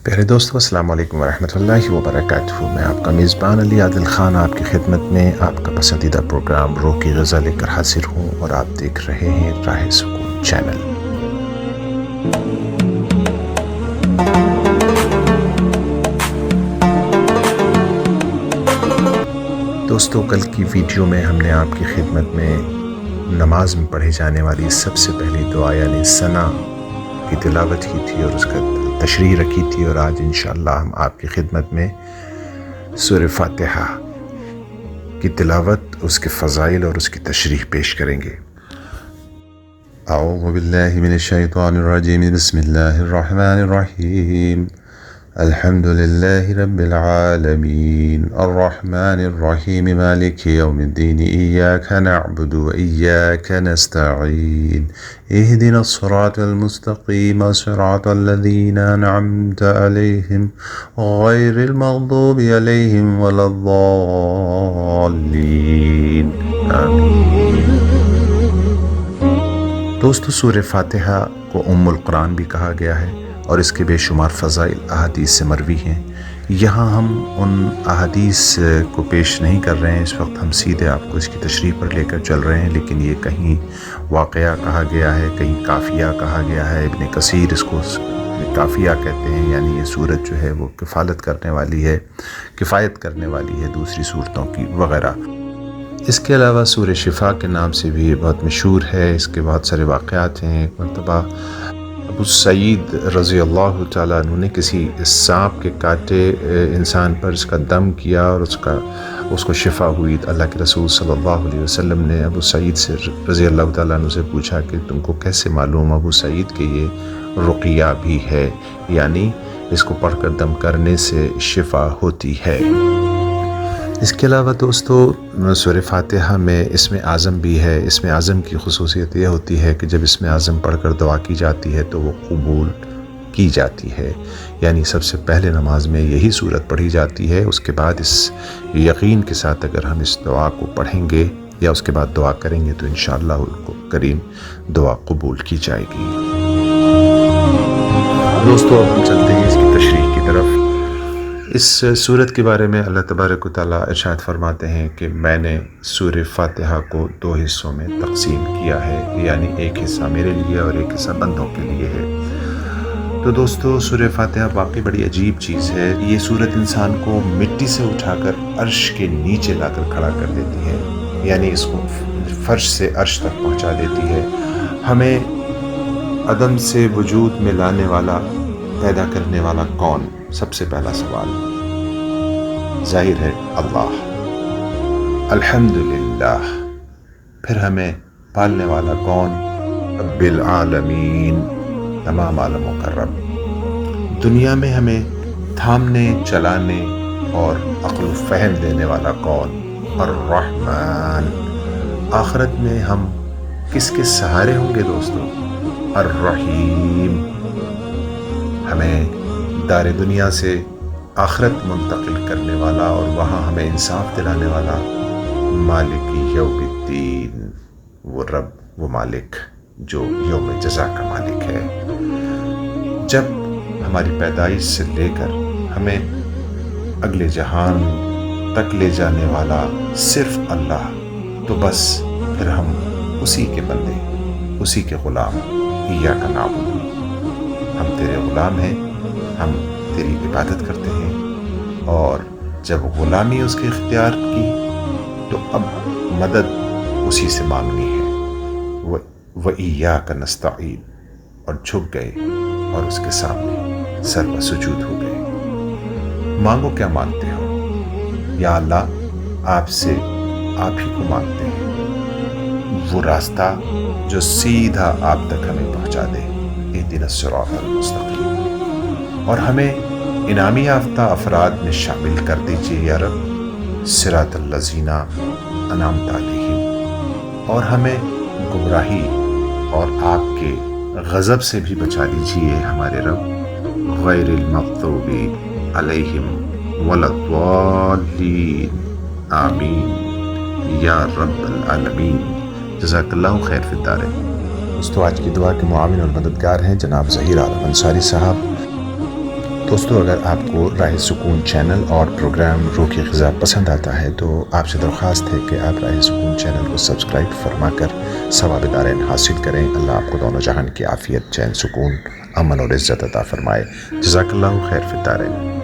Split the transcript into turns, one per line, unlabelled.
پیارے دوستو، السلام علیکم ورحمۃ اللہ وبرکاتہ۔ میں آپ کا میزبان علی عادل خان آپ کی خدمت میں آپ کا پسندیدہ پروگرام روح کی غذا لے کر حاضر ہوں، اور آپ دیکھ رہے ہیں راہ سکون چینل۔ دوستو، کل کی ویڈیو میں ہم نے آپ کی خدمت میں نماز میں پڑھی جانے والی سب سے پہلی دعا یعنی ثنا کی تلاوت کی تھی اور اس کا تشریح رکھی تھی، اور آج انشاءاللہ ہم آپ کی خدمت میں سورہ فاتحہ کی تلاوت، اس کے فضائل اور اس کی تشریح پیش کریں گے۔ اعوذ باللہ من الشیطان الرجیم، بسم اللہ الرحمن الرحیم، الحمد للہ رب العالمین، الرحمن الرحیم، مالک یوم الدین، ایاک نعبد و ایاک نستعین، اہدنا الصراط المستقیم، صراط الذین انعمت علیہم غیر المغضوب علیہم ولا الضالین، آمین۔ دوستو، سورہ فاتحہ کو ام القرآن بھی کہا گیا ہے، اور اس کے بے شمار فضائل احادیث سے مروی ہیں۔ یہاں ہم ان احادیث کو پیش نہیں کر رہے ہیں، اس وقت ہم سیدھے آپ کو اس کی تشریح پر لے کر چل رہے ہیں، لیکن یہ کہیں واقعہ کہا گیا ہے، کہیں کافیہ کہا گیا ہے۔ ابن کثیر اس کو کافیہ کہتے ہیں، یعنی یہ سورت جو ہے وہ کفالت کرنے والی ہے، کفایت کرنے والی ہے دوسری صورتوں کی وغیرہ۔ اس کے علاوہ سورہ شفا کے نام سے بھی بہت مشہور ہے، اس کے بہت سارے واقعات ہیں۔ ایک مرتبہ ابو سعید رضی اللہ تعالیٰ عنہ نے کسی سانپ کے کاٹے انسان پر اس کا دم کیا اور اس کو شفا ہوئی۔ اللہ کے رسول صلی اللہ علیہ وسلم نے ابو سعید سے رضی اللہ تعالیٰ عنہ سے پوچھا کہ تم کو کیسے معلوم ابو سعید کہ یہ رقیہ بھی ہے، یعنی اس کو پڑھ کر دم کرنے سے شفا ہوتی ہے۔ اس کے علاوہ دوستو، سورہ فاتحہ میں اسم اعظم بھی ہے۔ اسم اعظم کی خصوصیت یہ ہوتی ہے کہ جب اسم اعظم پڑھ کر دعا کی جاتی ہے تو وہ قبول کی جاتی ہے، یعنی سب سے پہلے نماز میں یہی صورت پڑھی جاتی ہے۔ اس کے بعد اس یقین کے ساتھ اگر ہم اس دعا کو پڑھیں گے یا اس کے بعد دعا کریں گے تو انشاءاللہ کریم دعا قبول کی جائے گی۔ دوستو، اب ہم چلتے ہیں اس کی تشریح کی طرف۔ اس سورت کے بارے میں اللہ تبارک و تعالیٰ ارشاد فرماتے ہیں کہ میں نے سورہ فاتحہ کو دو حصوں میں تقسیم کیا ہے، یعنی ایک حصہ میرے لیے اور ایک حصہ بندوں کے لیے ہے۔ تو دوستو، سورہ فاتحہ واقعی بڑی عجیب چیز ہے۔ یہ سورت انسان کو مٹی سے اٹھا کر عرش کے نیچے لا کر کھڑا کر دیتی ہے، یعنی اس کو فرش سے عرش تک پہنچا دیتی ہے۔ ہمیں عدم سے وجود میں لانے والا، پیدا کرنے والا کون؟ سب سے پہلا سوال ظاہر ہے اللہ، الحمدللہ۔ پھر ہمیں پالنے والا کون؟ رب العالمین، تمام عالموں کا رب۔ دنیا میں ہمیں تھامنے، چلانے اور عقل و فہم دینے والا کون؟ الرحمن۔ آخرت میں ہم کس کے سہارے ہوں گے دوستو؟ الرحیم۔ ہمیں دار دنیا سے آخرت منتقل کرنے والا اور وہاں ہمیں انصاف دلانے والا مالک یوم الدین، وہ رب، وہ مالک جو یوم جزا کا مالک ہے۔ جب ہماری پیدائش سے لے کر ہمیں اگلے جہان تک لے جانے والا صرف اللہ، تو بس پھر ہم اسی کے بندے، اسی کے غلام، ایاک نعبد، ہم تیرے غلام ہیں، ہم تیری عبادت کرتے ہیں۔ اور جب غلامی اس کے اختیار کی تو اب مدد اسی سے مانگنی ہے۔ وَإِيَّاكَ نَسْتَعِينُ، اور جھک گئے اور اس کے سامنے سر و سجود ہو گئے۔ مانگو، کیا مانگتے ہو؟ یا اللہ، آپ سے آپ ہی کو مانگتے ہیں، وہ راستہ جو سیدھا آپ تک ہمیں پہنچا دے، اہدنا الصراط المستقیم، اور ہمیں انعامی یافتہ افراد میں شامل کر دیجئے یا رب، صراط الذین انعمت علیہم، اور ہمیں گمراہی اور آپ کے غضب سے بھی بچا لیجئے ہمارے رب، غیر المغضوب علیہم ولا الضالین، آمین یا رب العالمین۔ جزاک اللہ خیر فی الدارین۔ دوستو، آج کی دعا کے معاون اور مددگار ہیں جناب ظہیر عالم انصاری صاحب۔ دوستو اگر آپ کو راہ سکون چینل اور پروگرام روح کی غذا پسند آتا ہے تو آپ سے درخواست ہے کہ آپ راہ سکون چینل کو سبسکرائب فرما کر ثواب دارین حاصل کریں۔ اللہ آپ کو دونوں جہان کی عافیت، چین، سکون، امن اور عزت عطا فرمائے۔ جزاک اللہ خیر فی الدارین۔